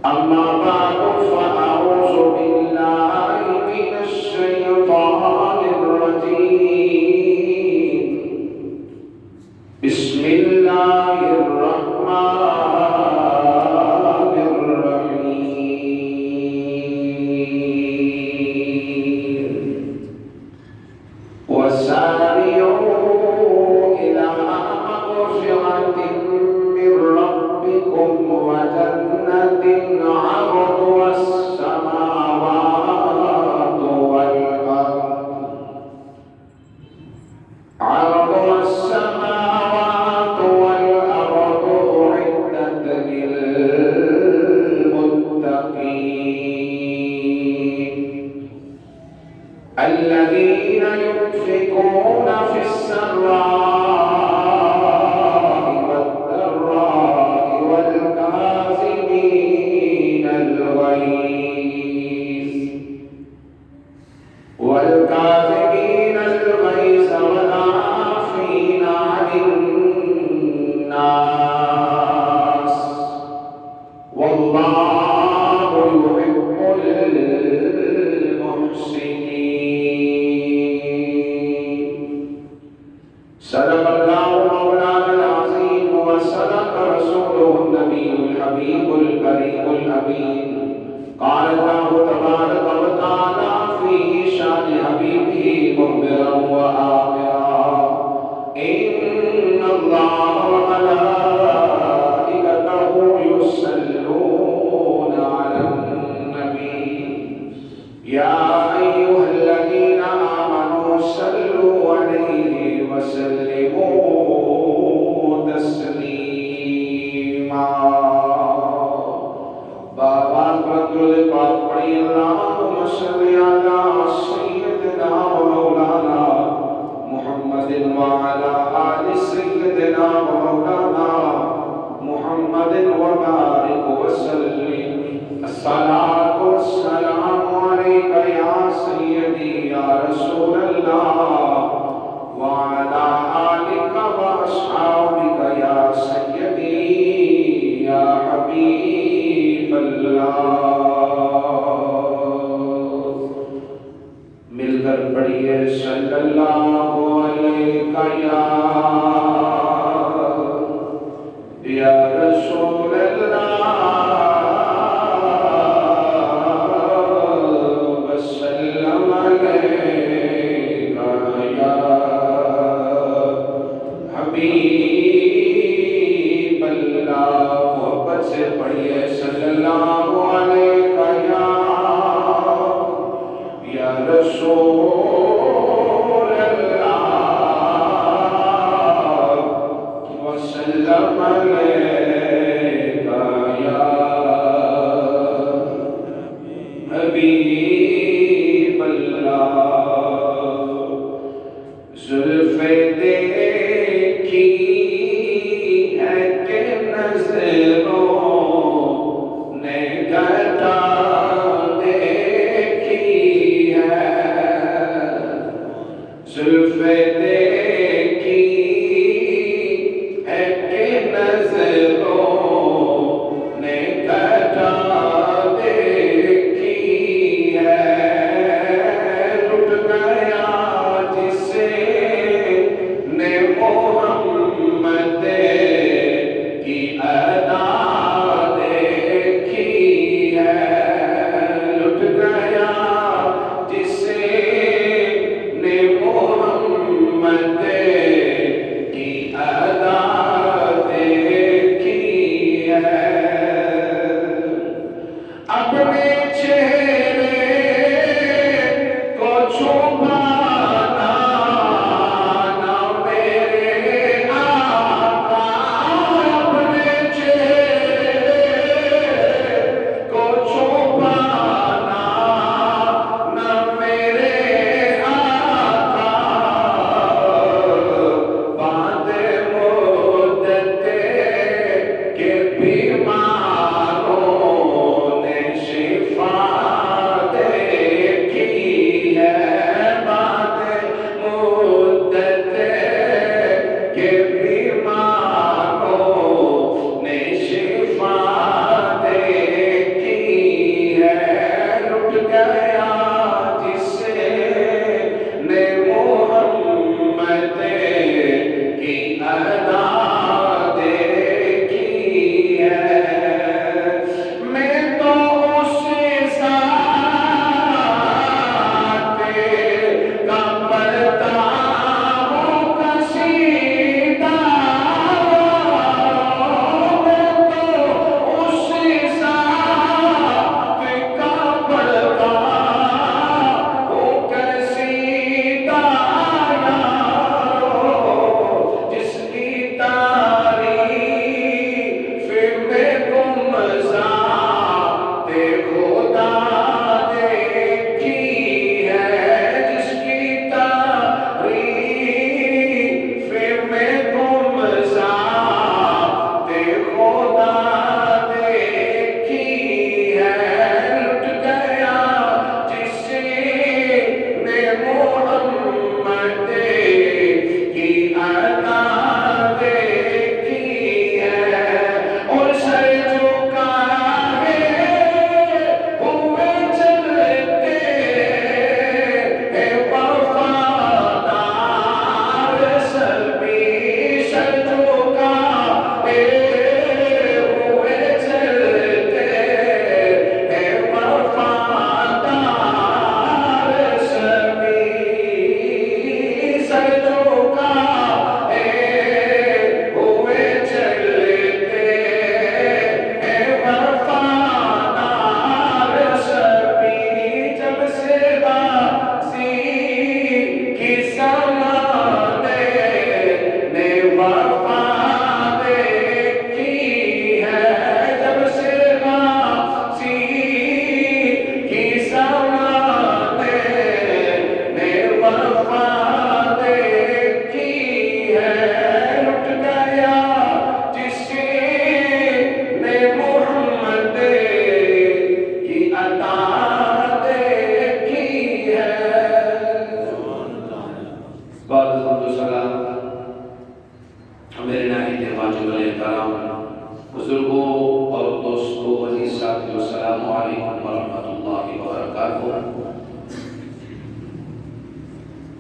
أما بعد فأعوذ بالله من الشيطان الرجيم بسم الله الرحمن الرحيم وسارعوا إلى مغفرة من ربكم وجنة عرضها السماوات والأرض أعدت للمتقين الذين ينفقون في السراء والضراء والكاظمين الغيظ والعافين عن الناس والله يحب المحسنين. صدق الله مولانا العظيم وصدق رسوله النبي الحبيب الكريم الأمين. قال الله تبارك وتعالى في شان حبيبه مخبرا وآمرا إن الله وملائكته يصلون على النبي يا أيها الذين آمنوا صلوا عليه وسلموا تسليما. بابا درود پاک پڑھی اللہم صلی علی سیدنا مولانا محمد وعلی آل سیدنا مولانا محمد وبارک وسلم. الصلاة والسلام علیک یا سیدی یا رسول اللہ وعلی آلک واصحابک یا سیدی یا حبیب اللہ. مل کر پڑھیے صلی اللہ علیہ یا رسول اللہ وسلم علیہ یا حبیب اللہ. محبت سے پڑھیے صلی اللہ علیہ یا رسول اللہ وسلم علیہ یا حبیب اللہ. زلفیں دیکھی ہے کہ نظروں نے گھٹا دیکھی ہے. زلفیں دیکھی ہے کہ نظروں نے گھٹا دیکھی ہے. لٹ گیا جسے نے محمد کی ادا دیکھی ہے. لٹ گیا جسے نے محمد کی ادا دیکھی ہے. اپنے چہرے کو چھپانا نہ میرے آقا. اپنے چہرے والسلام علیکم ورحمۃ اللہ وبرکاتہ۔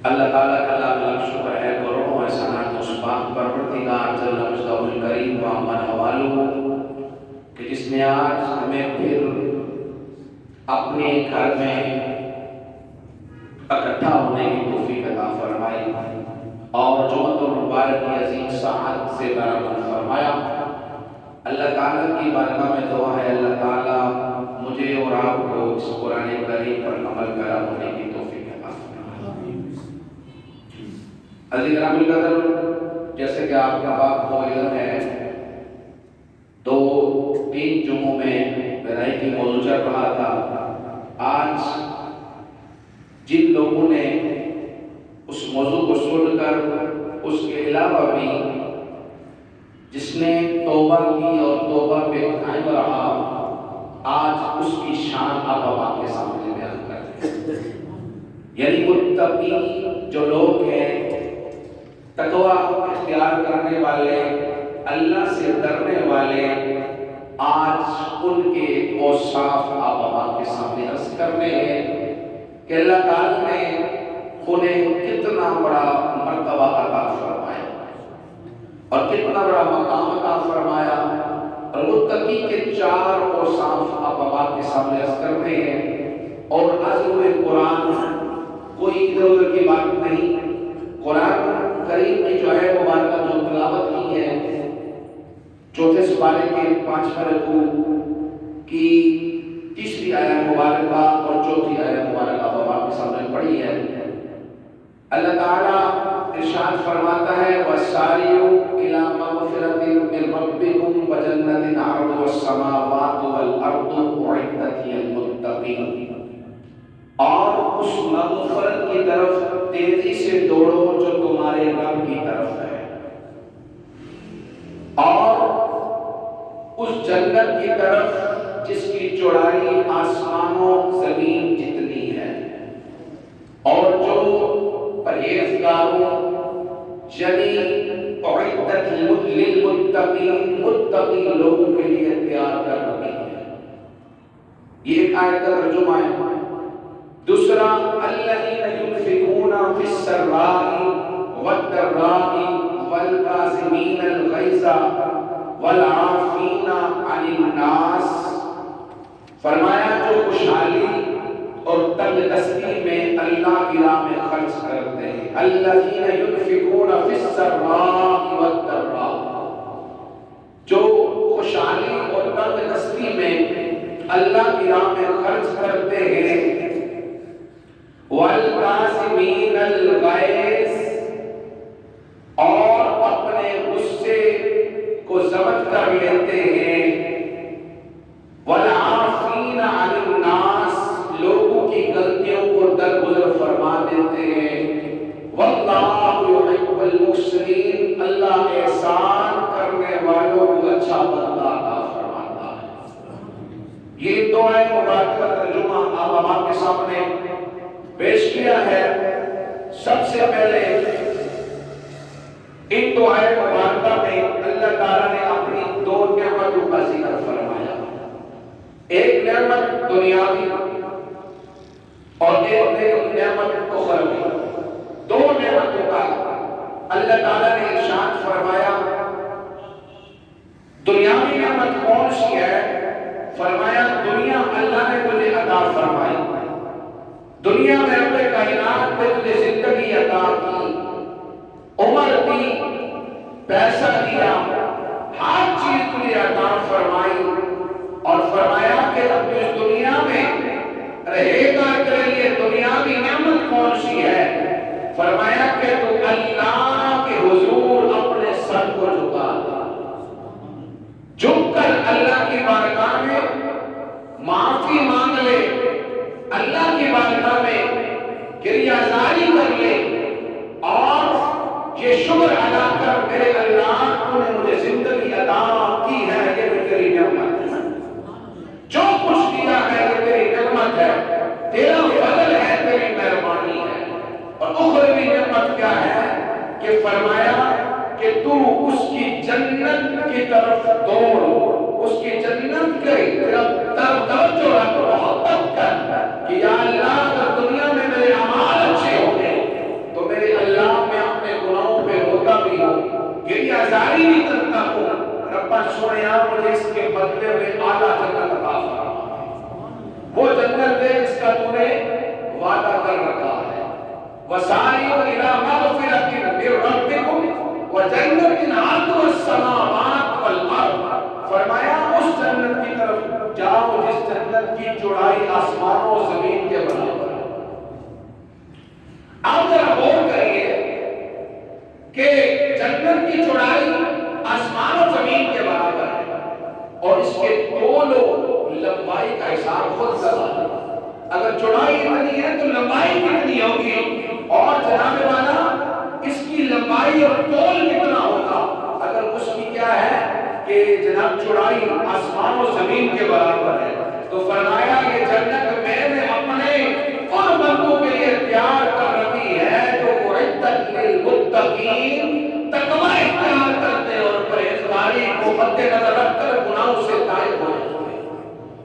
اللہ تعالیٰ کا لاکھ لاکھ شکر ہے، کروڑوں احسانات اس پاک پروردگار جل مجدہ الکریم و امن حوالہ کہ جس نے آج ہمیں پھر اپنے گھر میں اکٹھا ہونے کی توفیق عطا فرمائی اور جمعۃ المبارک کی عظیم سعادت سے برآمد فرمایا۔ اللہ تعالیٰ کی بارگاہ میں دعا ہے اللہ تعالیٰ مجھے اور آپ کو اس قرآن کریم پر عمل کرا ہونے کی توفیق عطا فرمائے۔ عزیز گرامی القدر، جیسے کہ آپ کا بات کو علم ہے، 2-3 جمعوں میں بدائی کی موضوع چل رہا تھا۔ آج جن لوگوں نے اس موضوع کو سن کر اس کے علاوہ بھی جس نے توبہ کی اور توبہ پہ قائم رہا، آج اس کی شان آپ آپ کے سامنے بیان کرتے ہیں۔ یعنی متقی جو لوگ ہیں، تقوی اختیار کرنے والے، اللہ سے ڈرنے والے، آج ان کے اوصاف آپ آپ کے سامنے عرض کرنے ہیں کہ اللہ تعالیٰ نے انہیں کتنا بڑا مرتبہ عطا فرمایا اور کتنا بڑا مقام عطا فرمایا، اور متقی کے 4 اوصاف آپ کے سامنے عرض کرنے ہیں۔ اور عزم قرآن کوئی ادھر ادھر کی بات نہیں، قرآن کریم کی جو ہے مبارکہ جو تلاوت کی ہے، 4 سپارے کے 5 رکوع کی 3 آیت مبارکہ اور 4 آیت مبارکہ آپ کے سامنے پڑھی ہے۔ اللہ تعالیٰ ارشاد فرماتا ہے وَسَارِعُوا إِلَىٰ مَغْفِرَةٍ مِّن رَّبِّكُمْ وَجَنَّةٍ عَرْضُهَا السَّمَاوَاتُ وَالْأَرْضُ أُعِدَّتْ لِلْمُتَّقِينَ، اور اس مغفرت کی طرف تیزی سے دوڑو جو تمہارے رب کی طرف ہے، اور اس جنت کی طرف جس کی چوڑائی آسمان و زمین جتنی ہے، اور جو پرہیزگاروں یعنی اعدت للمتقین، متقی لوگوں کے لیے تیار کر رکھی ہے۔ یہ ایک آیت کا ترجمہ ہے۔ دوسرا الذین ينفقون فی السراء والضراء والکاظمین الغیظ والعافین عن الناس، فرمایا جو خوشحالی اور تنگ دستی میں اللہ کی راہ میں خرچ کرتے ہیں۔ الذین ينفقون فی السراء والضراء، جو خوشحالی اور تنگ دستی میں اللہ کی راہ میں خرچ کرتے ہیں۔ والکاظمین الغیظ، اور اپنے غصے کو ضبط کر لیتے ہیں۔ والعافین عن الناس، لوگوں کی غلطیوں کو درگزر فرما دیتے ہیں۔ واللہ یحب المحسنین، اللہ احسان کرنے والوں کو اچھا بدلہ عطا فرماتا ہے۔ یہ دعائے مبارکہ کا ترجمہ آپ کے سامنے پیش کیا ہے۔ سب سے پہلے ان دعائے مبارکہ میں اللہ تعالیٰ نے اپنی 2 نعمتوں کا ذکر فرمایا، ایک نعمت دنیاوی اور ایک نعمت اخروی۔ 2 نعمتوں کا اللہ تعالیٰ نے ارشاد فرمایا۔ دنیاوی نعمت کون سی ہے؟ فرمایا دنیا اللہ نے تجھے عطا فرمائی، دنیا میں رب کائنات نے تجھے زندگی عطا کی، عمر دی، پیسہ دیا، ہر چیز تجھے عطا فرمائی، اور فرمایا کہ اب اس دنیا میں رہے گا تیرے لیے دنیاوی نعمت کون سی ہے؟ فرمایا کہ تو اللہ کے حضور اپنے سر کو جھکا دے، جھک کر اللہ کی بارگاہ میں معافی مانگ لے، اللہ کی بارگاہ میں گریہزاری کر لے، اور یہ شکر ادا کر میرے اللہ تو نے مجھے زندگی عطا کی ہے، یہ بھی تیری نعمت ہے، جو کچھ دیا ہے یہ تیری نعمت ہے، تیرا فضل ہے، تیری مہربانی ہے۔ اور اخروی نعمت کیا ہے کہ فرمایا کہ تو اس کی جنت کی طرف دوڑ، اس کی جنت کی طرف اس جنت کی چوڑائی آسمانوں و زمین کے برابر ہے۔ آپ ذرا غور کریے کہ جنت کی چوڑائی آسمان و زمین کے برابر ہے اور اس کے طول و لمبائی کا حساب خود لگا۔ اگر چوڑائی اتنی ہے تو لمبائی کتنی ہوگی، اور جناب والا اس کی لمبائی اور طول کتنا ہوگا؟ اگر اس کی کیا ہے کہ جناب چوڑائی آسمان و زمین کے برابر ہے، تو فرمایا یہ جنت میں نے اپنے ان بندوں کے لیے تیار کر رکھی ہے جو اعدت للمتقین، تقوی اختیار کرتے اور پرہیزگاری کو مد نظر رکھ کر گناہوں سے تائب ہو جاتے ہیں۔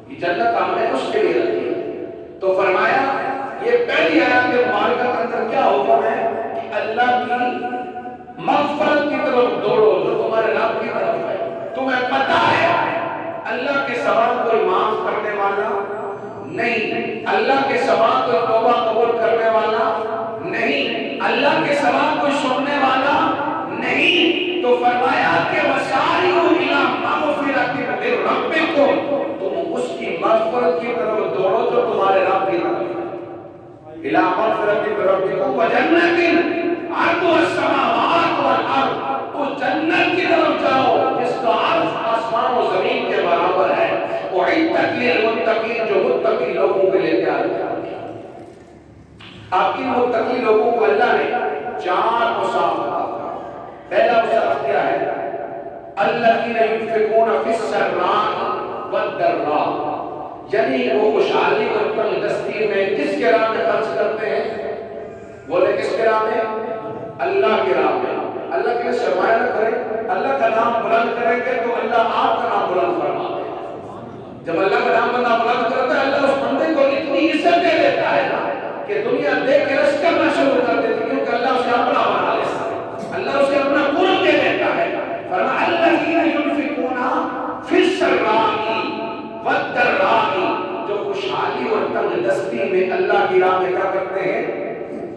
یہ جنت ہم نے اس کے لیے رکھی ہے۔ تو فرمایا یہ پہلی آیات مبارکہ کے اندر کیا حکم ہے کہ اللہ کی مغفرت کی طرف دوڑو جو تمہارے رب کی طرف ہے۔ تمہیں پتہ ہے اللہ کے سوا کوئی معاف کرنے والا نہیں، اللہ کے سوا کوئی توبہ قبول کرنے والا نہیں، اللہ کے سوا کوئی سننے والا نہیں۔ تو فرمایا کہ وسائلوا الی مغفرۃ من ربکم، تم اس کی مغفرت کی طرف دوڑو جو تمہارے رب کی طرف ہے۔ الی مغفرۃ من ربکم وجنۃ عرضها السماوات والارض، اس جنت کی طرف جاؤ جس کا عرض آسمان و زمین کے برابر ہے، اعدت للمتقین، جو متقی لوگوں کے لیے تیار کیا گیا۔ آپ ان متقی لوگوں کو اللہ نے 4 اوصاف عطا کیا۔ پہلا اوصاف کیا ہے؟ الذین ينفقون فی السراء والضراء، یعنی وہ خوشحالی اور تنگدستی میں کس کے راہ میں خرچ کرتے ہیں؟ بولے کس کے راہ میں؟ اللہ کے راہ میں۔ اللہ کے لیے سرمایہ نہ کریں، اللہ کا نام بلند کریں گے تو اللہ آپ کا نام بلند فرماتے ہیں۔ جب اللہ کا نام بندہ بلند کرتا ہے، اللہ اس بندے کو اتنی عزت دے دیتا ہے نا کہ دنیا دیکھ کے رشک کرنا شروع کر دیتی ہے، کیونکہ اللہ اسے اپنا بنا لیتا ہے، اللہ اسے اپنا قرب دے دیتا ہے۔ فرمایا الذین ينفقون فی السراء والضراء، جو خوشحالی اور تنگدستی میں اللہ کی راہ میں کیا کرتے ہیں؟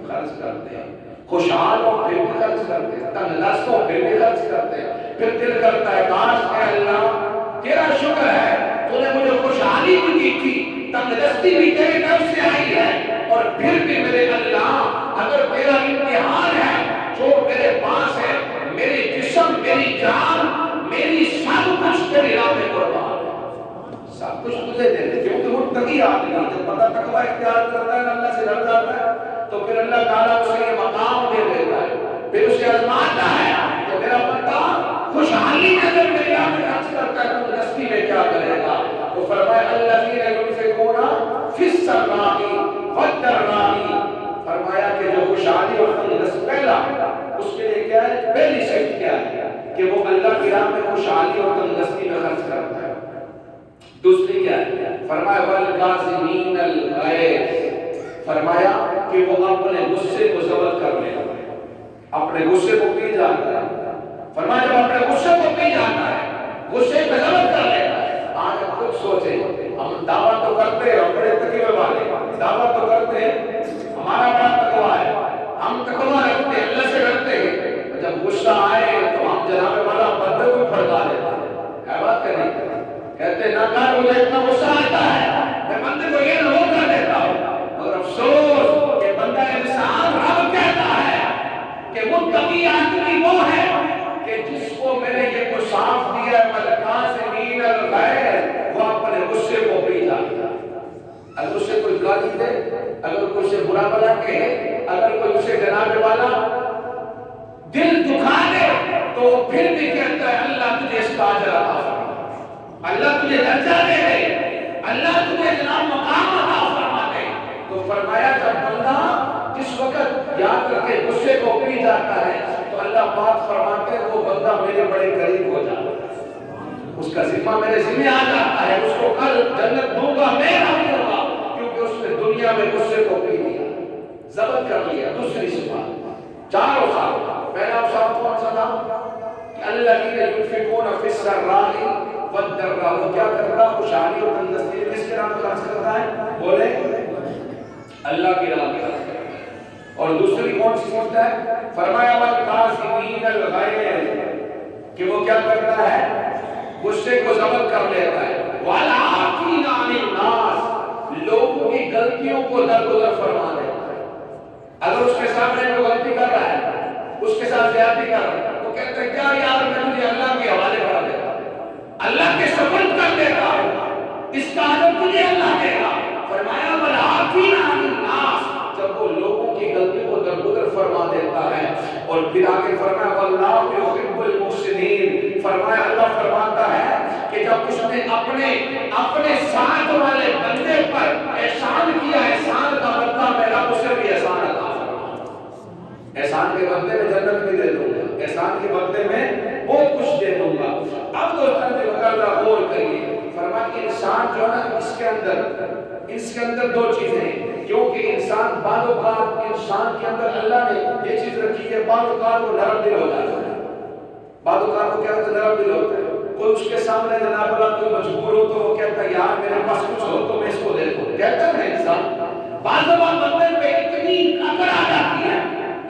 خرچ کرتے ہیں۔ خوشحال ہو پھر بھی خرچ کرتے ہیں، تنگدست ہو پھر بھی خرچ کرتے ہیں۔ پھر دل کرتا ہے کاش اے اللہ تیرا شکر ہے تو نے مجھے خوشحالی بھی دی تھی، تنگدستی بھی تیری طرف سے آئی ہے، اور پھر بھی میرے اللہ اگر تیرا امتحان ہے جو میرے پاس ہے، میری جسم، میری جان، میری سب کچھ تیری راہ میں قربان ہے، سب کچھ تجھے دے دے۔ کیونکہ متقی آدمی جب بندہ تقوی اختیار کرتا ہے، اللہ سے ڈر جاتا ہے، تو پھر اللہ تعالیٰ اسے یہ مقام دے دیتا ہے، پھر اسے آزماتا ہے کہ میرا بندہ خوشحالی میں اگر میری راہ میں خرچ کرتا ہے تو دستی میں کیا کرے گا؟ تو فرمایا الذین ينفقون فی السراء والضراء، فرمایا کہ جو خوشحالی اور تنگدست، پہلا اس کے لیے کیا ہے؟ پہلی صفت کیا ہے؟ کہ وہ اللہ کی راہ میں خوشحالی اور تنگدستی میں خرچ کرتا ہے۔ دوسری کیا ہے؟ فرمایا والکاظمین الغیظ، فرمایا کہ وہ اپنے غصے کو ضبط کر لے، اپنے غصے کو پی جاتا ہے۔ فرمایا جب اپنے غصے کو پی جاتا ہے، غصے کو ضبط کر لیتا ہے۔ آج ہم خود سوچیں، ہم دعویٰ تو کرتے ہیں بڑے تقوی والے، دعویٰ تو کرتے ہیں ہمارا بڑا تقویٰ ہے، ہم تقویٰ رکھتے ہیں، اللہ سے ڈرتے ہیں، جب غصہ آئے تو ہم جناب والا بندے کو پھڑکا دیتے ہیں۔ کیا بات کریں؟ کہتے ہیں نہ کر مجھے اتنا غصہ آتا ہے میں بندے کو یہ نہ وہ کر دیتا ہوں، مگر افسوس کہ بندہ انسان رب کہتا ہے کہ متقی آدمی وہ ہے کہ جس کو میں نے یہ کو صاف دیا ہے والکاظمین الغیظ، وہ اپنے غصے کو پی جاتا ہے۔ اگر اسے کوئی گالی دے، اگر کوئی اسے برا بلا کہے، اگر کوئی اسے جناب والا دل دکھا دے، تو پھر بھی کہتا ہے اللہ تجھے اس کا اجر عطا فرمائے، اللہ تجھے درجہ دے دے، اللہ تجھے جناب مقام عطا فرما دے۔ تو فرمایا جب بندہ جس وقت یاد رکھے غصے کو پی جاتا ہے تو اللہ پاک فرماتے ہیں وہ بندہ میرے بڑے قریب ہو جاتا ہے، اس کا ذمہ میرے ذمہ آ جاتا ہے، اس کو کل جنت دوں گا میں نہ دوں گا، کیونکہ اس نے دنیا میں غصے کو پی لیا، ضبط کر لیا۔ دوسری صفات، 4 اوصاف۔ پہلا اوصاف کون سا تھا؟ کہ الذین ينفقون فی السراء والضراء، وہ کیا کرتا ہے؟ خوشحالی اور تندرستی کس کے راہ میں خرچ کرتا ہے؟ بولے اللہ کی راہ میں خرچ کرتا ہے۔ اور دوسری کون سی صفت ہے؟ فرمایا والکاظمین الغیظ، کہ وہ کیا کرتا ہے؟ غصے کو ضبط کر لیتا ہے۔ والعافین عن الناس، لوگوں کی غلطیوں کو درگزر فرما دے. اگر اس کے سامنے کوئی غلطی کر رہا ہے، اس کے ساتھ زیادتی کر رہا ہے، تو کہتے ہیں کیا یار میں تجھے اللہ کے حوالے کر دیتا، اللہ کے سپرد کر دیتا ہوں، اس کا عدم تجھے اللہ دے گا. فرمایا والعافین عن الناس، جب وہ لوگوں کی غلطی کو درگزر فرما دیتا ہے. اور پھر آگے فرمایا واللہ یحب المحسنین، فرمایا اللہ فرماتا ہے کہ جب اس نے اپنے ساتھ والے بندے پر احسان کیا، احسان کا بدلہ میں رب اسے بھی احسان عطا فرماتا. احسان کے بدلے میں جنت بھی دے دوں گا، احسان کے بدلے میں بہت کچھ دے دوں گا. اب دوستان جو اللہ غور کریے، فرمایا کہ انسان جو ہے نا اس کے اندر دو چیزیں ہیں. کیونکہ انسان بعض اوقات انسان کے اندر اللہ نے یہ چیز رکھی ہے، بعض اوقات وہ نرم دل ہوتا ہے، بعض اوقات وہ کیا ہوتا ہے نرم دل ہوتا ہے. کوئی اس کے سامنے جناب اللہ کوئی مجبور ہو تو وہ کہتا ہے یار میرے پاس کچھ ہو تو میں اس کو دے دوں، کہتا ہے نا انسان. بعض اوقات بندے پہ اتنی اکڑ آ جاتی ہے،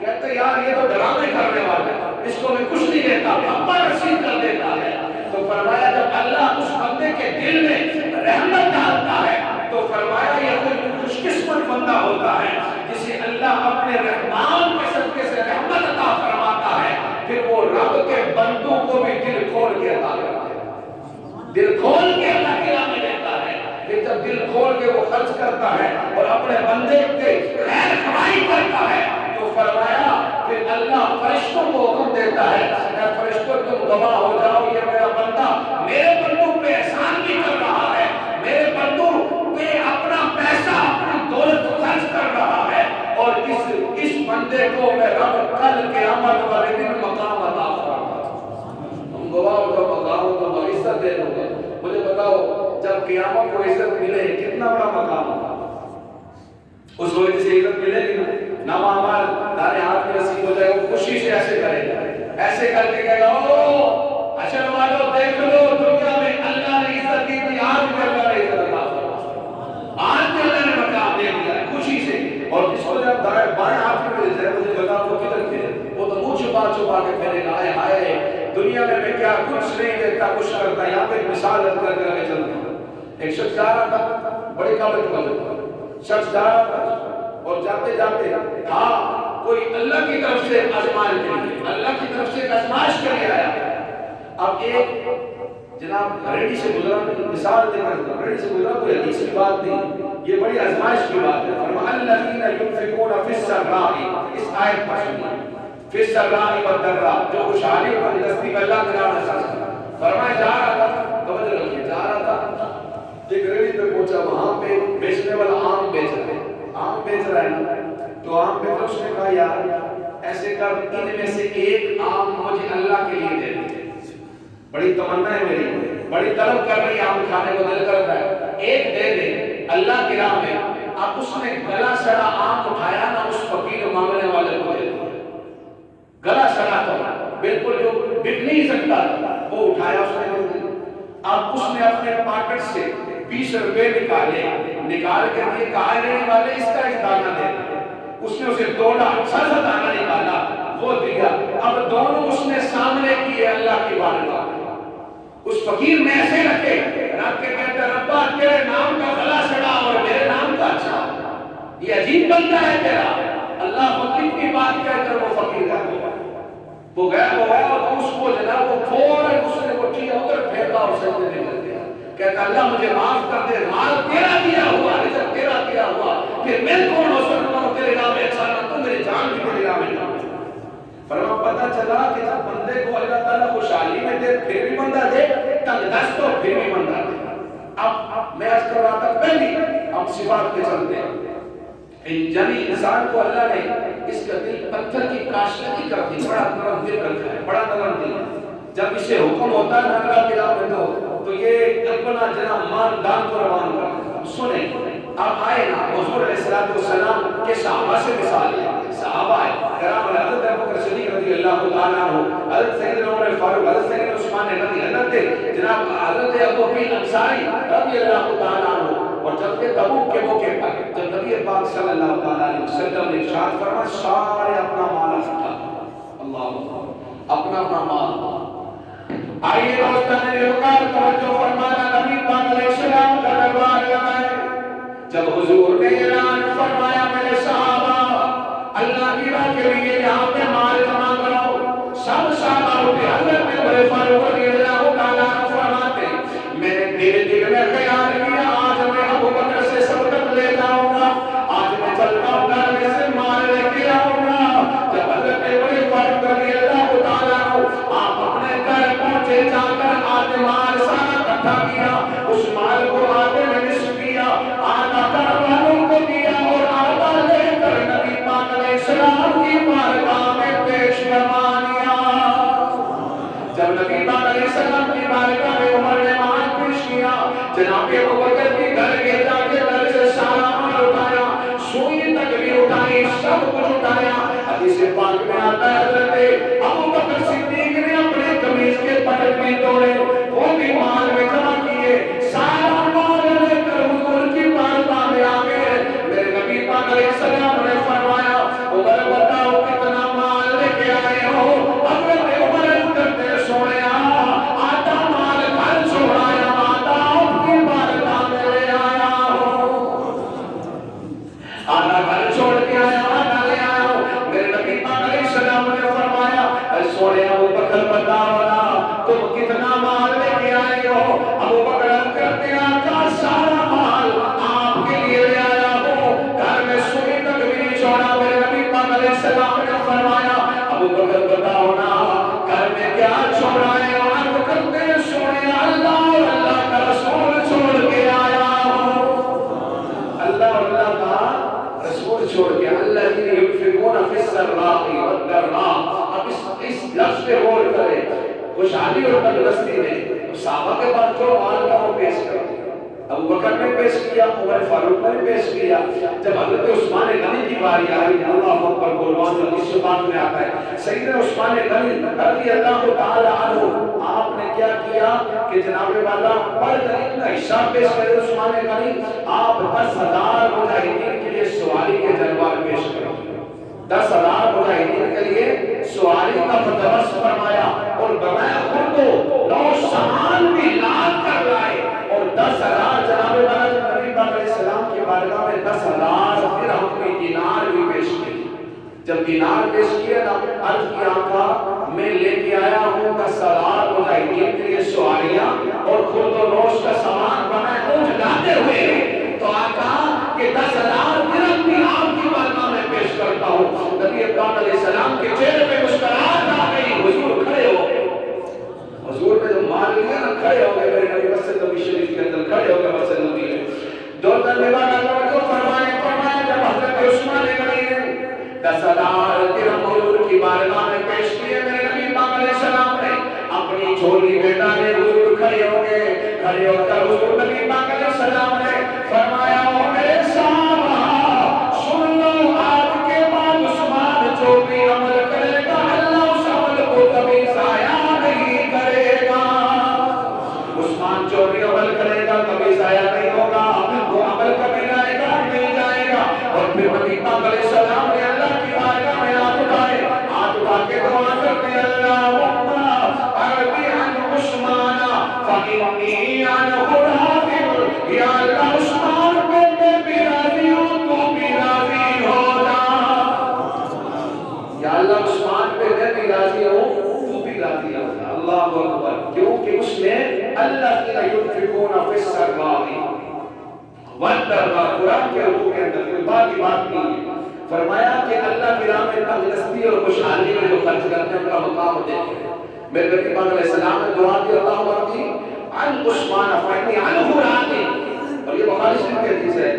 کہتا ہے یار یہ تو ڈرامے کرنے والا ہے، اس کو میں کچھ نہیں دیتا، پپا رسید کر دیتا ہے. تو فرمایا جب اللہ اس بندے کے دل میں رحمت ڈالتا ہے تو فرمایا یہ کوئی خوش قسمت بندہ ہوتا ہے جسے اللہ اپنے رحمان کے صدقے سے رحمت عطا فرماتا ہے. پھر وہ رب کے بندوں کو بھی دل کھول کے عطا کرتا ہے، دل کھول کے اللہ کی راہ میں دیتا ہے. پھر جب دل کھول کے وہ خرچ کرتا ہے اور اپنے بندے کے خیر خواہی کرتا ہے تو فرمایا پھر اللہ فرشتوں کو حکم دیتا ہے اے فرشتوں تم گواہ ہو جاؤ یہ میرا بندہ میرے بندوں پہ احسان بھی کر رہا ہے، میرے بندوں پہ اپنا پیسہ اپنی دولت خرچ کر رہا ہے، اور اس بندے کو میں رب کل قیامت والے دن مقام عطا فرماؤں گا. تم گواہ ہو جاؤ، مقام کو عزت دے دوں گا. مجھے بتاؤ جب قیامت کو عزت ملے کتنا بڑا مقام ہوگا. اس وقت سے عزت ملے گی نا، نام اعمال دارے ہاتھ میں نصیب ہو جائے گا. خوشی سے ایسے کرے گا، ایسے کر کے کہے گا او اچھا والو دیکھ لو دنیا میں اللہ نے عزت دی تھی، آج بھی اللہ نے عزت عطا فرمائی، آج بھی اللہ نے مقام دے دیا ہے خوشی سے. اور جس کو جب دائیں بائیں ہاتھ میں مل جائے مجھے بتاؤ وہ کدھر پھرے، وہ تو منہ چھپا چھپا کے پھرے گا ہائے ہائے دنیا میں کیا کچھ نہیں دیتا کچھ کرتا. یہاں پہ ایک مثال رکھ کر کے چلتا ہوں. ایک شخص جا رہا تھا بڑی قابل شخص جا رہا تھا اور جاتے جاتے ہاں کوئی اللہ کی طرف سے آزمائش کے لیے، اللہ کی طرف سے آزمائش کے لیے آیا. اب ایک جناب ریڈی سے گزرا، مثال دے رہا ہوں، ریڈی سے گزرا کوئی حدیث کی بات نہیں، یہ بڑی آزمائش کی بات ہے. فرمایا الذین ينفقون فی السراء، اس آیت پر سنیے، فی السراء والضراء، جو خوشحالی اور تندرستی کا اللہ کے نام ہے. فرمایا جا رہا تھا، توجہ رکھیے، جا رہا تھا ایک ریڈی پہ پہنچا، وہاں پہ بیچنے والا آم بیچ رہا ہے، آم بیچ رہا ہے تو آم بیچ رہا. اس نے کہا یار ایسے کر ان میں سے ایک آم مجھے اللہ کے لیے دے دے، بڑی تمنا ہے میری، بڑی طلب کر رہی آم کھانے کو دل کرتا ہے، ایک دے دے اللہ کی راہ میں. اب اس نے گلا سڑا آم اٹھایا نا اس فقیر مانگنے والے کو دے دیا، گلا سڑا تو بالکل جو بک نہیں سکتا وہ اٹھایا اس نے دے دیا. اب اس نے اپنے پاکٹ سے 20 روپے نکال کے دیے، کہا رہنے والے اس کا ایک دانہ دے دیا. اس نے اسے توڑا، اچھا سا دانہ نکالا وہ دیا. اب دونوں اس نے سامنے کیے اللہ کی بارگاہ میں. اس فقیر نے ایسے رکھے رکھ کے کہتا ربا تیرے نام کا گلا سڑا اور میرے نام کا اچھا، یہ عجیب بندہ ہے تیرا. اللہ فقیر کی بات کہہ کر وہ فقیر کا وہ گیا اور اس کو جناب وہ فوراً اس نے وہ چیز ادھر پھینکا اور سجدے میں لگ گیا. کہتا اللہ مجھے معاف کر دے، مال تیرا دیا ہوا، رزق تیرا دیا ہوا، پھر میں کون ہو سکتا ہوں تیرے نام میں اچھا نہ، تو میری جان بھی تیرے نام میں. فرما پتہ چلا کہ جب بندے کو اللہ تعالیٰ خوشحالی میں دے پھر بھی بندہ دے، تنگ دست ہو پھر بھی بندہ دے. اب میں عرض کر رہا تھا پہلی ہم صفات پہ چلتے ہیں. یعنی انسان کو اللہ نے اس کا دل پتھر کی کاشتکاری کر دی، بڑا نرم دل رکھا ہے، بڑا نرم دل. جب اسے حکم ہوتا ہے اللہ کی راہ میں تو یہ اپنا جناب مان دان کو روان کرتا ہے. سنیں اب آئے نا حضور علیہ السلام کے صحابہ سے مثال ہے. صحابہ ہے کرام حضرت ابوبکر صدیق رضی اللہ تعالیٰ عنہ، حضرت سیدنا عمر فاروق، حضرت سیدنا عثمان غنی، حضرت جناب حضرت ابو عبید انصاری رضی اللہ تعالیٰ عنہ. اور جب کہ تبوک کے موقع پر جب نبی پاک صلی اللہ تعالیٰ علیہ وسلم نے ارشاد فرمایا سارے اپنا مال اٹھا، اللہ اپنا مال آئیے دوستان نمکار توجہ فرمانا نبی پاک علیہ السلام کا دربار لگائے. جب حضور نے اعلان فرمایا میرے صحابہ اللہ کی راہ کے لیے یہاں پہ مال جمع کرو، سب صحابہ اٹھے. حضرت عمر فاروق رضی اللہ تعالیٰ عنہ فرماتے میرے دل میں خیال کیا آج میں ابو بکر سے سبقت لے جاؤں گا، آج میں چلتا ہوں گھر میں سے مال لے کے آؤں گا. جب حضرت عمر فاروق رضی اللہ تعالیٰ عنہ آپ اپنے گھر پہنچے، جا کر آدھے مال سارا اکٹھا کیا، اس مال کو آدھے میں نصف کیا، آدھا گھر والوں کو دیا اور آدھا لے کر نبی پاک علیہ السلام کی بارگاہ میں پیش کروا دیا. جب نبی پاک علیہ السلام کی بارگاہ میں عمر نے مال پیش کیا، جناب ابوبکر کے گھر کے جا کے گھر سے سارا مال اٹھایا، سوئی تک بھی اٹھائی، سب کچھ اٹھایا. حدیث پاک میں آتا ہے حضرت ابوبکر صدیق نے اپنے قمیض کے بٹن بھی توڑے، وہ بھی مال میں جمع کیے، سارا مال لے کر حضور کی بارگاہ میں آ گئے. میرے نبی پاک علیہ السلام نے فرمایا عمر بتاؤ کتنا مال لے کے آئے ہو؟ حضرت عمر کرتے سویا آدھا مال گھر چھوڑایا، آدھا آپ کی بارگاہ میں لے آیا ہوں، آدھا گھر چھوڑ کے آیا، آدھا لے آیا ہوں. میرے نبی پاک علیہ السلام نے فرمایا اے سونے ابو بکر بتاؤ نا تم کتنا مال لے کے آئے ہو؟ ابو بکر کرتے آقا سارا مال آپ کے لیے لے آیا ہوں، گھر میں سوئی تک بھی نہیں چھوڑا. میرے نبی پاک علیہ السلام نے فرمایا ابو بکر بتاؤ نا گھر میں کیا چھوڑا ہے؟ عرض کرتے سونے اللہ اور اللہ کا رسول چھوڑ کے آیا ہوں، اللہ اور اللہ کا رسول چھوڑ کے. الذین ينفقون فی السراء والضراء. اب اس لفظ پہ غور کریں، خوشحالی اور تندرستی میں صحابہ کے بعد جو مال کا وہ پیش کر دیا. ابو بکر نے پیش کیا، عمر فاروق نے پیش کیا. جب حضرت عثمان غنی کی باری آئی، اللہ اکبر قربان جو اس بات میں آتا ہے سیدنا عثمان غنی رضی اللہ تعالی عنہ آپ نے کیا کیا کہ جناب والا پڑھ کر اتنا حساب پیش کرے. عثمان غنی آپ 10,000 مجاہدین کے لیے سواری کے دربار پیش کرو، 10,000 مجاہدین کے لیے سواری کا بندوبست فرمایا اور بغیر خود کو لو سامان بھی لاد کر لائے اور 10,000 جناب والا نبی پاک علیہ السلام کی بارگاہ میں 10,000 درہم کی دینار بھی پیش کی. جب دینار پیش کیا نا عرض کی آقا میں لے کے آیا ہوں 10,000 مجاہدین کے لیے سواریاں اور خود و نوش کا سامان بنائے اونٹ لاتے ہوئے، تو آقا کہ 10,000 درہم بھی آپ کی بارگاہ میں پیش کرتا ہوں. نبی پاک علیہ السلام کے چہرے پہ مسکراہٹ آ گئی، حضور کھڑے ہو گئے. حضور نے جو مال لیا نا کھڑے ہو گئے، میرے نبی مسجد نبی شریف کے اندر کھڑے ہو گئے مسجد نبی میں. دو ترجمہ اللہ کو فرمایا جب حضرت عثمان غنی نے 10,000 درہم حضور کی بارگاہ میں پیش کیے، میرے نبی پاک علیہ السلام نے اپنی جھولی میں ڈالے. حضور کھڑے ہو گئے، کھڑے ہو کر حضور نبی پاک علیہ السلام نے فرمایا او میرے صحابہ سن لو، آپ کے بعد عثمان جو بھی عمل کرے گا اللہ اس عمل کو کبھی ضائع نہیں کرے گا. عثمان جو بھی عمل کرے گا کبھی ضائع نہیں ہوگا، وہ عمل کبھی لائے گا نہیں جائے گا. اور پھر نبی پاک علیہ السلام نے اللہ کی بارگاہ میں ہاتھ اٹھائے، ہاتھ اٹھا کے دعا کرتے اللہم ارضی عن عثمان فإنی عنہ راضی. یا اللہ عثمان پہ میں بھی راضی ہوں، تو بھی راضی ہو جا. یا اللہ عثمان پہ میں بھی راضی ہوں، تو بھی راضی ہو جا. اللہ اکبر. کیونکہ اس نے الذین ينفقون فی السراء والضراء قرآن کے رکوع کے اندر کوئی باقی بات نہیں ہے. فرمایا کہ اللہ کی راہ میں تندرستی اور خوشحالی میں جو خرچ کرتے ہیں ان کا مقام دیکھیں. میرے نبی پاک علیہ السلام نے دعا کی اللہم ارضی عن عثمان فإنی عنہ راضی. اور یہ بخاری شریف کی حدیث ہے.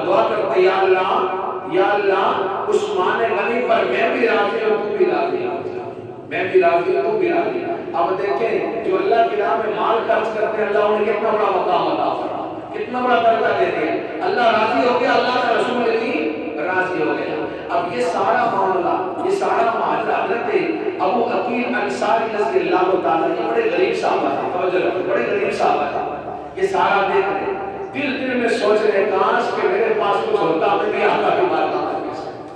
دعا کرتے یا اللہ عثمان غنی پر میں بھی راضی ہوں، تو بھی راضی ہو جا. میں بھی راضی ہوں، تو بھی راضی. اب دیکھیں جو اللہ کی راہ میں مال خرچ کرتے ہیں اللہ انہیں کتنا بڑا مقام عطا فرماتا ہے، کتنا بڑا درجہ دیتے ہیں. اللہ راضی ہو گیا، اللہ کا رسول بھی راضی ہو گیا. اب یہ سارا معاملہ، یہ سارا معاملہ حضرت ابو عقیل انصاری رضی اللہ تعالیٰ یہ بڑے غریب صحابہ ہیں، توجہ رکھو بڑے غریب صحابہ ہیں. یہ سارا دیکھ رہے دل میں سوچ رہے کاش کہ میرے پاس کچھ ہوتا میں بھی آقا کی بارگاہ میں پیش کرتا.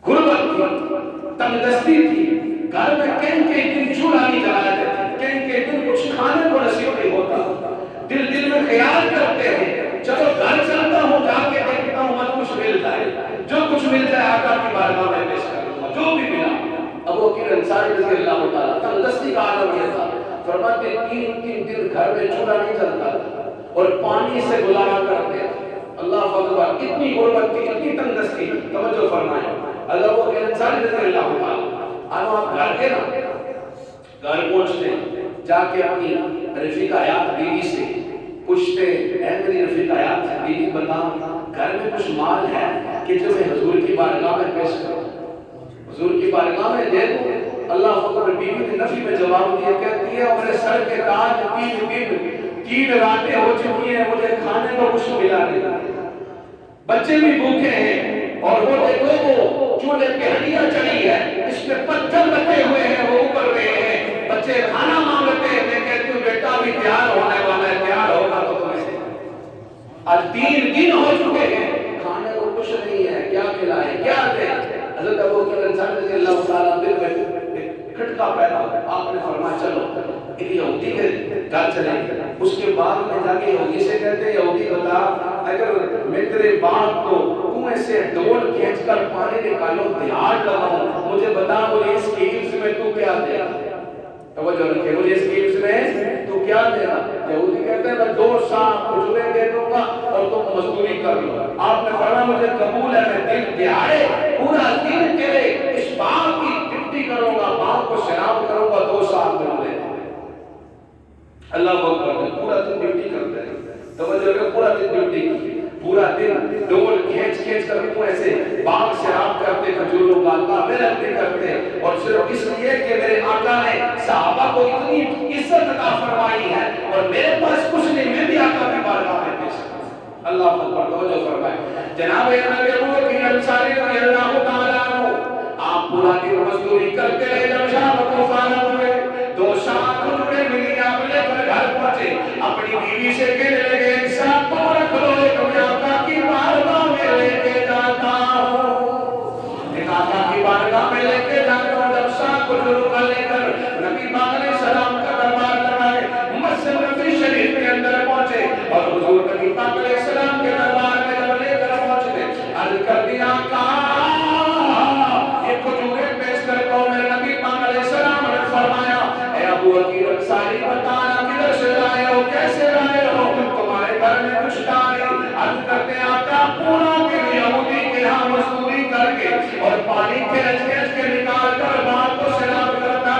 غربت تھی، تنگدستی تھی، گھر میں کہیں کہیں دن چولہا نہیں جلایا دیتے، انصاری رضی اللہ تعالیٰ تندرستی کا عالم یہ تھا، فرماتے 3 دن گھر میں چولہا نہیں جلتا اور پانی سے گزارا کرتے. اللہ اکبر، اتنی غربت تھی، اتنی تندرستی. توجہ فرمائیں. اللہ وہ انصاری رضی اللہ تعالیٰ آنو آپ گھر کے نا گھر پہنچتے جا کے اپنی رفیق حیات بیوی سے پوچھتے، اے میری رفیق حیات بیوی بتا گھر میں کچھ مال ہے کہ جو میں حضور کی بارگاہ میں پیش کروں، حضور کی بارگاہ میں دے دوں. اللہ اکبر. بیوی نے نفی میں جواب دیا، کہتی ہے میرے سر کے تاج 3 راتیں ہو چکی ہیں، مجھے کھانے کو کچھ ملا نہیں، بچے بھی بھوکے ہیں، اور وہ دیکھو وہ چولہے پہ ہڈیاں چڑھی ہے، اس پہ پتھر رکھے ہوئے ہیں، وہ اوپر رہے ہیں، بچے کھانا مانگتے ہیں. میں کہتی ہوں بیٹا بھی تیار ہونے والا ہے، تیار ہوگا تو تمہیں. آج 3 دن ہو چکے ہیں، کھانے کو کچھ نہیں ہے، کیا کھلائے کیا دیں. حضرت ابوبکر انصاری رضی اللہ تعالیٰ دل میں کھٹکا پیدا ہوا. آپ نے فرمایا چلو ایک یہودی کے گھر چلیں گے. اس کے بعد میں جا کے یہودی سے کہتے ہیں، یہودی بتا اگر میں تیرے باپ کو کنویں سے ڈول کھینچ کر پانی نکالوں، دیہات لگاؤں، مجھے بتا مجھے اس کیوز میں تو کیا دے گا. توجہ رکھے، مجھے اس کیوز میں تو کیا دے گا. یہودی کہتے ہیں میں 2 سال کھجوریں دے دوں گا اور تم مزدوری کر لو. آپ نے فرمایا مجھے قبول ہے، میں دن دیہڑے پورا دن تیرے اس باغ کی ڈیوٹی کروں گا، باغ کو سیراب کروں گا، 2 سال کروں. اللہ اکبر. پورا دن ڈیوٹی کرتے ہیں. توجہ رکھے، پورا دن ڈیوٹی کی، پورا دن ڈول کھینچ کر کنویں سے باغ سیراب کرتے، کھجوروں کا اللہ محنت بھی کرتے. اور صرف اس لیے کہ میرے آقا نے صحابہ کو اتنی عزت عطا فرمائی ہے اور میرے پاس کچھ نہیں، میں بھی آقا کی بارگاہ میں پیش کروں. اللہ اکبر. توجہ فرمائے. جناب نبی ابوبکر انصاری رضی اللہ تعالیٰ عنہ آپ پورا دن مزدوری کرتے رہے. جب شام کو فارغ ہوئے 2 سال کھجوریں ملی، آپ لے کر گھر پہنچے. اپنی بیوی سے کہنے لگے ایک ساتھ تم رکھ لو، ایک میں آقا کی بارگاہ میں لے کے جاتا ہوں، ایک آقا کی بارگاہ میں لے کے جاتا ہوں. جب ساتھ کھجوروں کا لے کر نبی پاک علیہ السلام کا دربار لگائے، مسجد نبوی شریف کے اندر پہنچے اور حضور نبی پاک علیہ السلام کے دربار میں جب لے کر پہنچے عرض کر دیا آقا یہ کھجوریں پیش کرتا ہوں. میرے نبی پاک علیہ السلام نے فرمایا اے ابوبکر انصاری بتانا کدھر سے لائے ہو، کیسے لائے ہو، تمہارے گھر میں کچھ تھا نہیں. عرض کرتے آقا پورا دن یہودی کے ہاں مزدوری کر کے اور پانی کھینچ کے نکال کر باغ کو سیراب کرتا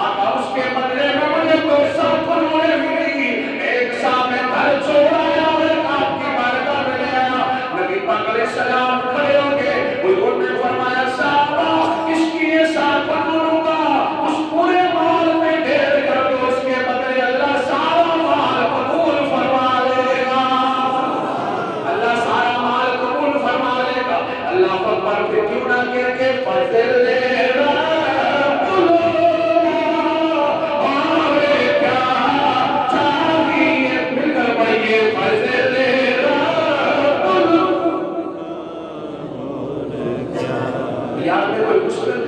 آقا، اس کے بدلے میں مجھے 2 سال کھجوریں ملی گی. ایک سال میں گھر چھوڑایا اور آپ کی بارگاہ میں لے آیا. نبی پاک علیہ السلام کھڑے ہو گئے. حضور نے فرمایا صحابہ اس کی یہ سال کھجوروں کا اس پورے مال میں ڈھیر کر دو، اس کے بدلے اللہ سارا مال قبول فرما لے گا. اللہ سارا مال قبول فرما لے گا. اللہ اکبر. پھر کیوں نہ کہہ کے فضل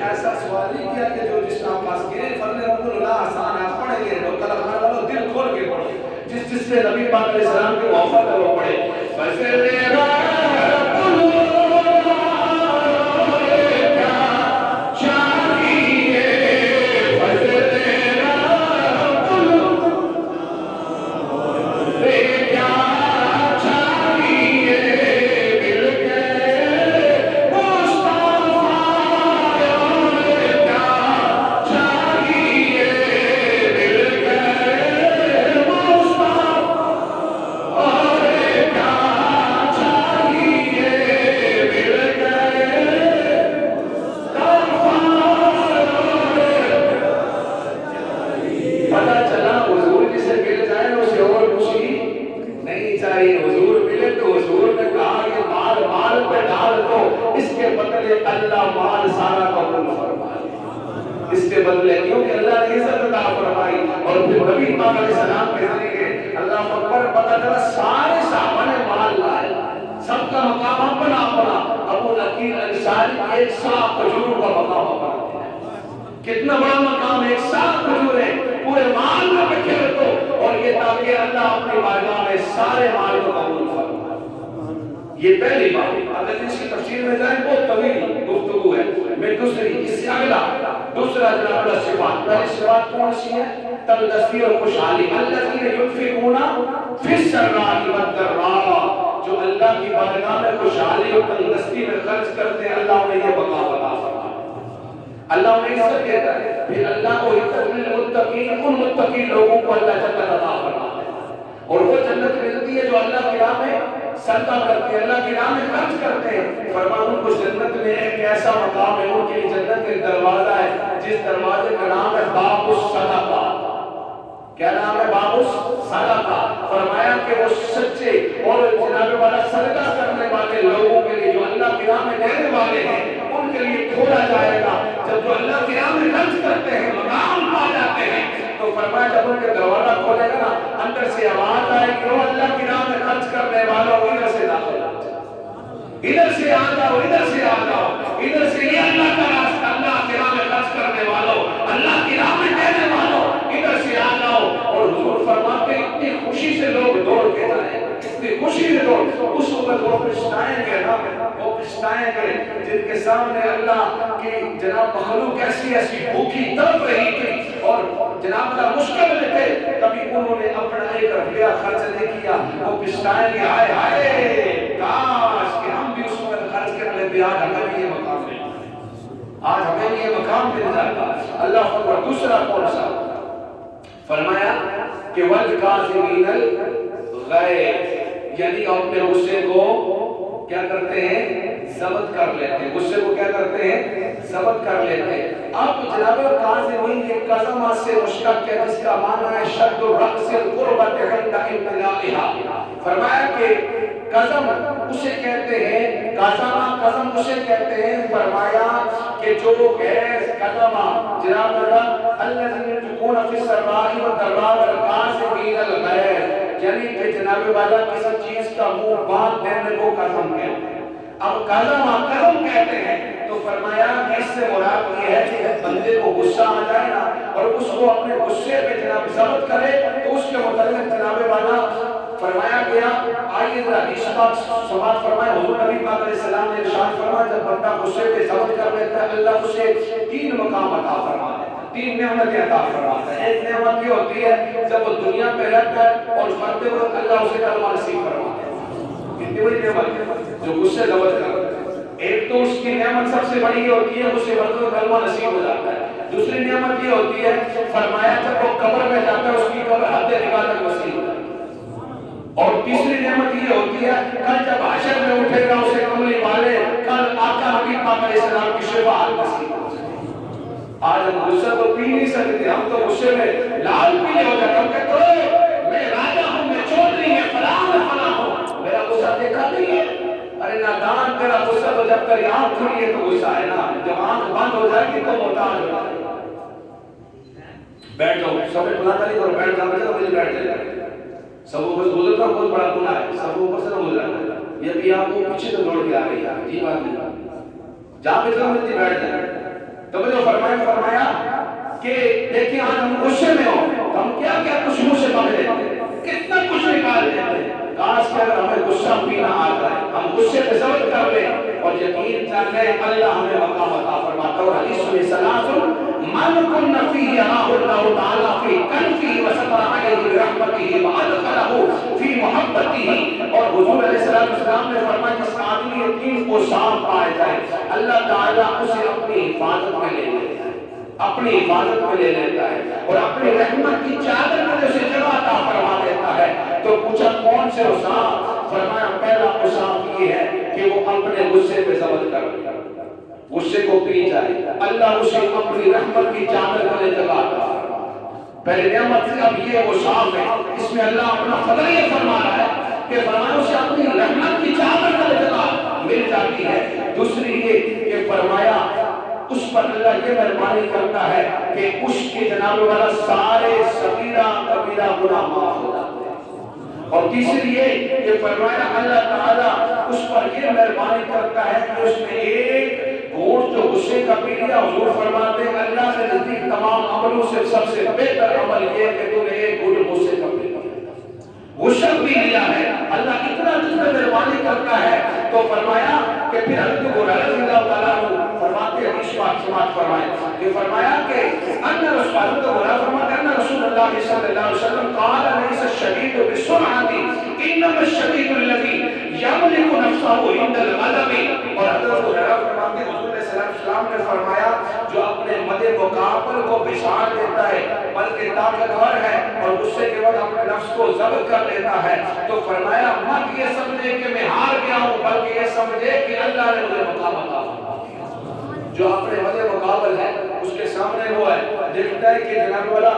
ایسا سوال نہیں کیا کہ جو جس کا پاس گئے فضل رب اللہ آسان ہے، آپ پڑھیں گے لوگ طلب کرنے والوں دل کھول کے پڑھیں، جس نے نبی پاک علیہ السلام کے وفا ہے وہ پڑھے. فضل اس کے بدلے کیونکہ اللہ نے عزت عطا فرمائی. اور پھر نبی پاک علیہ السلام کے ذریعے اللہ اکبر پتہ چلا سارے صحابہ نے مال لائے، سب کا مقام اپنا اپنا. ابو نقیر انصاری ایک ساق کھجور کا مقام اپنا. کتنا بڑا مقام، ایک ساق کھجور ہے پورے مال میں بکھیر دو، اور یہ تاکہ اللہ اپنی بارگاہ میں سارے مال کو قبول فرمائے. یہ پہلی بات. اگر اس کی تفسیر میں جائیں بہت طویل گفتگو ہے. میں دوسری اس سے اگلا دوسرا جناب اللہ صفات، پہلی صفات کون سی ہے؟ تندرستی اور خوشحالی، الذین ینفقون فی السراء والضراء، جو اللہ کی بارگاہ میں خوشحالی اور تندرستی میں خرچ کرتے ہیں، اللہ انہیں یہ بقا عطا فرماتا ہے، اللہ انہیں عزت دیتا ہے، پھر اللہ کو عزت للمتقین، ان متقین لوگوں کو اللہ جنت عطا فرماتا ہے، اور وہ جنت ملتی ہے جو اللہ کی راہ میں صدقہ کرتے ہیں، اللہ کی راہ میں خرچ کرتے ہیں۔ فرمایا ان کو جنت میں ایک ایسا مقام ہے، ان کے لیے جنت کا دروازہ ہے جس دروازے کا نام ہے باب الصدقہ۔ کیا نام ہے؟ باب الصدقہ۔ فرمایا کہ وہ سچے اور جناب والا صدقہ کرنے والے لوگوں کے لیے، جو اللہ کی راہ میں دینے والے ہیں، ان کے لیے کھولا جائے گا۔ جب جو اللہ کی راہ میں خرچ کرتے ہیں، مقام پا جاتے ہیں، تو فرمایا جب ان کے دروازہ کھولے گا نا، اندر سے آواز آئے کہ وہ اللہ کی راہ میں خرچ کرنے والوں ادھر سے داخل ہو جاؤ، ادھر سے آ جاؤ، ادھر سے آ جاؤ، ادھر سے، یہ اللہ کا راستہ، اللہ کی راہ میں خرچ کرنے والوں، اللہ کی راہ میں دینے والوں، ادھر سے آ جاؤ۔ اور حضور فرماتے اتنی خوشی سے لوگ دوڑ کے جائیں، اتنی خوشی سے دوڑ، اس وقت وہ پچھتائیں گے نا، وہ پچھتائیں گے جن کے سامنے اللہ کی جناب مخلوق ایسی ایسی بھوکی تڑپ رہی تھی اور جناب اللہ مشکل میں تھے، کبھی انہوں نے اپنا ایک روپیہ خرچ نہیں کیا، وہ پچھتائیں گے، ہائے ہائے کاش کہ ہم بھی اس وقت خرچ کر لیتے، آج ہمیں بھی یہ مقام مل جاتا، آج ہمیں بھی یہ مقام مل جاتا۔ اللہ اکبر۔ دوسرا کون سا؟ فرمایا کہ والکاظمین الغیظ، یعنی اپنے غصے کو کیا کرتے ہیں؟ ضبط کر لیتے ہیں، غصے کو کیا کرتے ہیں؟ ضبط کر لیتے ہیں۔ اب جناب کاظمین یہ قزم سے مشتق ہے، جس کا معنی ہے شد الرأس القربۃ عند امتلائها۔ فرمایا کہ قزم اسے کہتے ہیں، قزم اسے کہتے ہیں، فرمایا کہ جو غیر قزم جناب الذین ينفقون فی السراء والضراء والکاظمین الغیظ، یعنی کہ جناب والا کسی چیز کا منہ باندھ دینے کو قزم کہتے ہیں۔ اب قزم کہتے ہیں، تو فرمایا کہ اس سے مراد یہ ہے کہ بندے کو غصہ آ جائے نا اور اس کو اپنے غصے پہ جناب ضبط کرے، تو اس کے متعلق جناب والا فرمایا گیا۔ آئیے ذرا حدیث پاک سماعت فرمائے، حضور نبی پاک علیہ السلام نے ارشاد فرمایا جب بندہ غصے پہ ضبط کر لیتا ہے، اللہ اسے 3 مقام عطا فرماتا ہے، 3 نعمتیں عطا فرماتا ہے۔ ایک نعمت یہ ہوتی ہے جب وہ دنیا پہ رہتا ہے اور مرتے وقت اللہ اسے کلمہ نصیب فرماتا ہے، کتنی بڑی نعمت ہے جو غصے ضبط کرتا ہے۔ ایک تو اس کی نعمت سب سے بڑی ہوتی ہے اسے مرتے وقت کلمہ نصیب ہو جاتا ہے۔ دوسری نعمت یہ ہوتی ہے، فرمایا جب وہ قبر میں جاتا ہے اس کی قبر حد نکال کر وسیع ہو جاتی ہے۔ اور تیسری نعمت یہ ہوتی ہے کل جب حشر میں اٹھے گا اسے کملی والے کل آقا نبی پاک علیہ السلام کی شفاعت نصیب ہو جائے۔ آج ہم غصہ تو پی نہیں سکتے، ہم تو غصے میں لال پیلے ہو جاتے، ہم کہتے ہیں میں راجا ہوں، میں چودھری ہے، فلاں ہوں، میرا غصہ دیکھا نہیں ہے۔ ارے نادان، تیرا غصہ تو جب تک آنکھ کھلی ہے تو غصہ ہے نا، جب آنکھ بند ہو جائے گی تو محتاج ہو جائے گی۔ بیٹھ جاؤ، سب نے بلا نہیں کرو، بیٹھ جاؤ، مجھے بیٹھ جائے، سب اوپر سے گزرتا بہت بڑا گناہ ہے، سب اوپر سے نہ گزرا، یہ بھی آپ کو پیچھے تو دوڑ کے آ رہی ہے، جی بات نہیں، جہاں پہ جگہ ملتی بیٹھ جائے۔ تو جو فرمایا کہ دیکھیں آج ہم غصے میں ہوں تو ہم کیا کیا کچھ منہ سے پکڑ لیتے ہیں، کتنا کچھ نکال دیتے ہیں۔ کاش کہ اگر ہمیں غصہ پینا آ جائے، ہم غصے پہ ضبط کر لیں اور یقین جان لیں اللہ ہمیں مقام عطا فرماتا ہے۔ اور حدیث میں ثلاث من كن فيه يراه الله تعالى في كنفه وستر عليه برحمته وادخله في محبته۔ اور حضور علیہ السلام نے فرمایا جس آدمی یہ 3 کو صاف پائے جائے اللہ تعالیٰ اسے اپنی حفاظت میں لے لیتا ہے، اپنی حفاظت میں لے لیتا ہے اور اپنی رحمت کی چادر میں اسے جگہ عطا فرما دیتا ہے۔ تو پوچھا کون سے صاف؟ فرمایا پہلا صاف یہ ہے کہ وہ اپنے غصے پہ ضبط کر لے، غصے کو پی جائے، اللہ اسے اپنی رحمت کی چادر میں جگہ عطا فرما۔ پہلے نعمت سے اب یہ وہ صاف ہے، اس میں اللہ اپنا فضل یہ فرما رہا ہے کہ فرمایا اسے اپنی رحمت کی چادر میں جگہ مل جاتی ہے۔ دوسری یہ کہ فرمایا اس پر اللہ یہ مہربانی کرتا ہے کہ اس کے جناب والا سارے صغیرہ کبیرہ گناہ معاف ہو جاتے ہیں۔ اور تیسری یہ کہ فرمایا اللہ تعالیٰ اس پر یہ مہربانی کرتا ہے کہ اس میں ایک گھونٹ جو غصے کا پی لیا، حضور فرماتے ہیں اللہ کے نزدیک تمام عملوں سے سب سے بہتر عمل یہ کہ تو نے ایک گھونٹ غصے کا پی لیا، غصہ پی لیا ہے۔ اللہ اتنا جس میں مہربانی کرتا ہے تو فرمایا کہ پھر حضرت ابو ہریرہ رضی اللہ تعالیٰ عنہ فرماتے ہیں حدیث پاک سماعت فرمائے کہ فرمایا کہ ان رسول اللہ کو بلا فرمایا ان رسول اللہ صلی اللہ علیہ وسلم قال ليس الشديد بالسرعة انما الشديد الذي يملك نفسه عند الغضب. اور حضرت ہریرہ فرماتے ہیں حضور صلی اللہ علیہ وسلم نے فرمایا جو اپنے مد مقابل کو بشار دیتا ہے بلکہ طاقتور ہے اور غصے کے وقت اپنے نفس کو ضبط کر لیتا ہے تو فرمایا مت یہ سمجھے کہ میں ہار گیا ہوں بلکہ یہ سمجھے کہ اللہ نے مجھے مقام عطا فرمایا. جو اپنے مد مقابل ہے اس کے سامنے وہ ہے دیکھتا ہے کہ جناب والا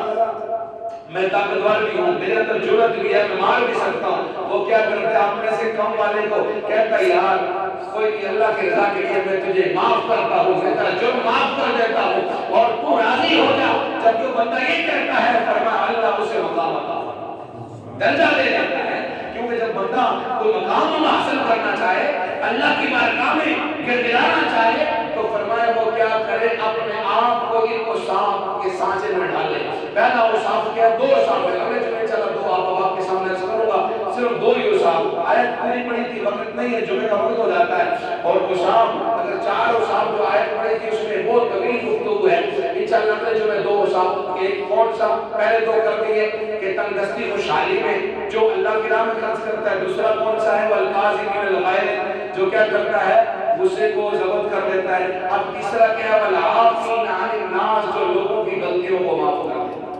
میں طاقتور بھی ہوں میرے اندر جرأت بھی ہے میں مار بھی سکتا ہوں. وہ کیا کرتا ہے اپنے سے کم والے کو کہتا ہے یار کوئی نہیں اللہ کی رضا کے لیے میں تجھے معاف کرتا ہوں میں تیرا جرم معاف کر دیتا ہوں اور تو راضی ہو جا. جب جو بندہ یہ کہتا ہے فرمایا اللہ اسے مقام عطا فرماتا درجہ دے دیتا ہے. کیونکہ جب بندہ کوئی مقام حاصل کرنا چاہے اللہ کی بارگاہ میں گڑگڑانا چاہے تو فرمایا وہ کیا کرے اپنے آپ کو ایک سانپ کے سانچے میں ڈالے. پہلا وہ سانپ کیا دو سانپ ہے ہمیں جمعے چلا دو آپ کے سامنے کروں گا صرف دو ہی سانپ آیت پوری پڑھی تھی وقت نہیں ہے جمعے کا وقت ہو جاتا ہے اور وہ سانپ اگر چار سانپ جو آیت پڑھی تھی اس میں بہت طویل گفتگو ہے انشاءاللہ اگلے جمعے دو سانپ ایک کون سا پہلے دو کر دیے کہ تنگ دستی خوشحالی میں جو اللہ کی راہ میں خرچ کرتا ہے. دوسرا کون سا ہے والقاظمین الغیظ جو کیا کرتا ہے غصے کو ضبط کر دیتا ہے. اب تیسرا کیا ہے والعافین عن الناس جو لوگوں کی غلطیوں کو معاف کر دیتا ہے.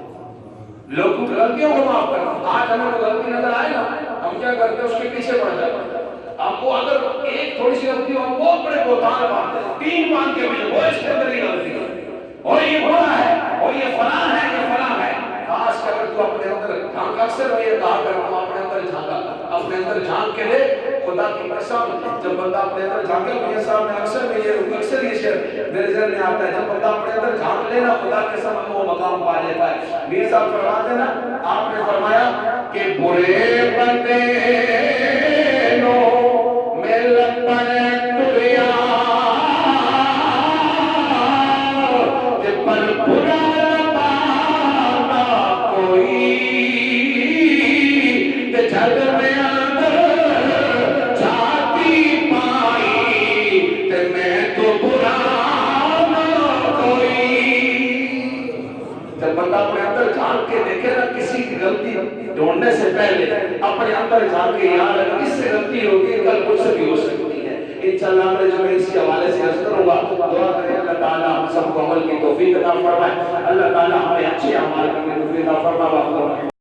لوگوں کی غلطیوں کو معاف کرنا. آج ہمیں کوئی غلطی نظر آئے نا ہم کیا کرتے ہیں اس کے پیچھے پڑ جاتے ہیں. ہم کو اگر ایک تھوڑی سی غلطی ہو ہم بہت بڑے بہتان باندھتے ہیں تین باندھ کے بھی وہ اس کے اندر ہی غلطی ہے اور یہ برا ہے اور یہ فلاں ہے یہ فلاں ہے. خاص کر تو اپنے اندر جھانک اکثر میں یہ کہا کرتا ہوں اپنے اندر جھانکا اپنے اندر جھانک کے دے خدا کی قسم. جب بندہ اپنے اندر جھانکے میاں صاحب نے اکثر یہ شعر میرے ذہن میں آتا ہے جب بندہ اپنے اندر جھانک لینا خدا کے سامنے وہ مقام پا لیتا ہے. میاں صاحب فرماتے ہیں نا آپ نے فرمایا کہ برے بندے نو ملت پر دنیا پر برا جگ میں اندر جاتی پائی تے میں تو برا نہ کوئی. جب بندہ اپنے اندر جھانک کے دیکھے نا کسی کی غلطی ڈھونڈنے سے پہلے اپنے اندر جھانک کے یار اگر اس سے غلطی ہوگی کل مجھ سے بھی ہو سکتی ہے. انشاءاللہ میں جو اسی حوالے سے عرض کروں گا دعا کریں اللہ تعالیٰ ہم سب کو عمل کی توفیق عطا فرمائے. اللہ تعالیٰ ہمیں اچھے اعمال کرنے کی توفیق عطا فرمائے.